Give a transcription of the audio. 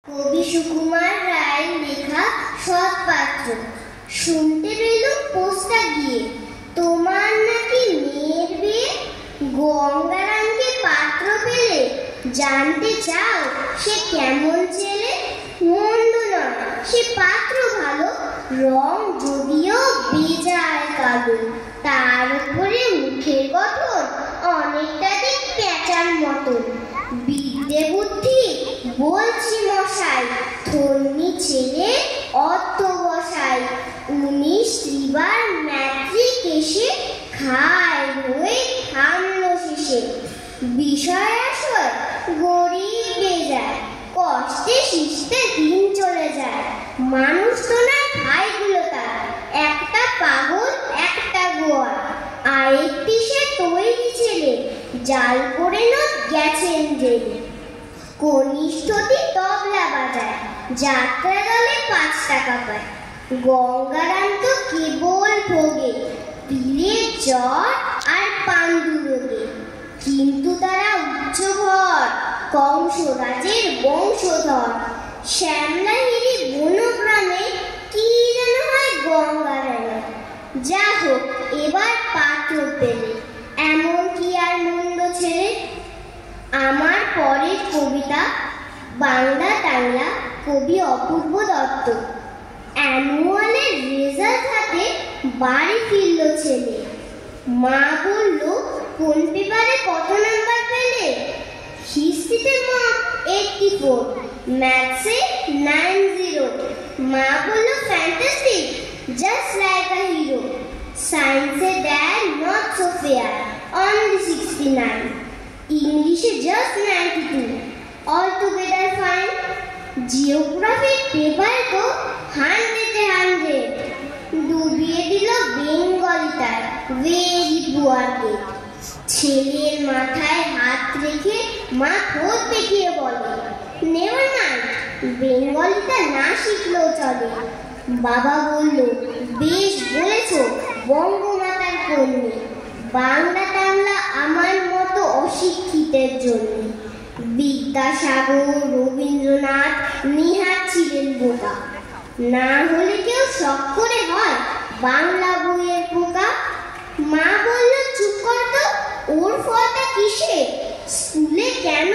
কবি সুকুমার রায়ের লেখা সৎপাত্র। শুনতে পেলুম পোস্তা গিয়ে, তোমার নাকি মেয়ের বিয়ে। গঙ্গারামকে পাত্র পেলে, জানতে চাও সে কেমন ছেলে? মন্দ নয় সে পাত্র ভালো, রং যদিও বেজায় কালো। তার উপরে মুখের গঠন অনেকটা দিক পেঁচার মতন। বিদ্যে বুদ্ধি বলছি মশাই, ধন্যী ছেলে অর্থ বসাই। 19 বার ম্যাট্রিক এসে খায় হয়ে থামলো শেষে। বিষয় আশয় গরিব বেজায়, কষ্টে শিষ্টে দিন চলে যায়। মানুষ তো না ভাইগুলো তার, একটা পাগল একটা গোয়া। আরেকটি সে তৈরি ছেলে, জাল করে না গেছেন জেলে। কনিষ্ঠটি তবলা বাজায়, যাত্রা দলে 5 টাকা পায়। গঙ্গারাম তো কেবল ভোগে, পীরের জ্বর আর পাণ্ডুরোগে। কিন্তু তারা উচ্চঘর, কংসরাজের বংশধর। শ্যামলাহিরি বনগ্রামে কি যেন হয় গঙ্গারামে। যা হোক এবার পাত্র পেলে, এমন কি আর মন্দ ছেলে। আমার পরের কবিতা বাংলা টাংলা, কবি অপূর্ব দত্ত। অ্যানুয়ালের রেজাল্ট হাতে বাড়ি ফিরল ছেলে। মা বলল, কোন পেপারে কত নাম্বার পেলে? হিস্ট্রিতে মার্ক 84, ম্যাথসে 90। মা বলল, fantastic, just like a hero. সায়েন্সে dad not so fair, only 69। ইংলিশে জাস্ট 92, অল টুগেদার ফাইন। জিওগ্রাফির পেপারে তো 100-এ 100। ডুবিয়ে দিল বেঙ্গলিটার, ভেরি পুয়ার গেট। ছেলের মাথায় হাত রেখে মা খোঁজ দেখিয়ে বলে, নেভার মাইন্ড, বেঙ্গলিটা না শিখলেও চলে। বাবা বলল, বেশ বলেছ বঙ্গমাতার কন্যে। বাংলা টাংলা আমার মতো অশিক্ষিতের জন্য। বিদ্যাসাগর, রবীন্দ্রনাথ, নেহাত ছিলেন বোকা। না হলে কেউ শখ করে হয় বাংলা বইয়ের পোকা। মা বলল, চুপ কর তো, ওর ফলটা কিসে? স্কুলে কেন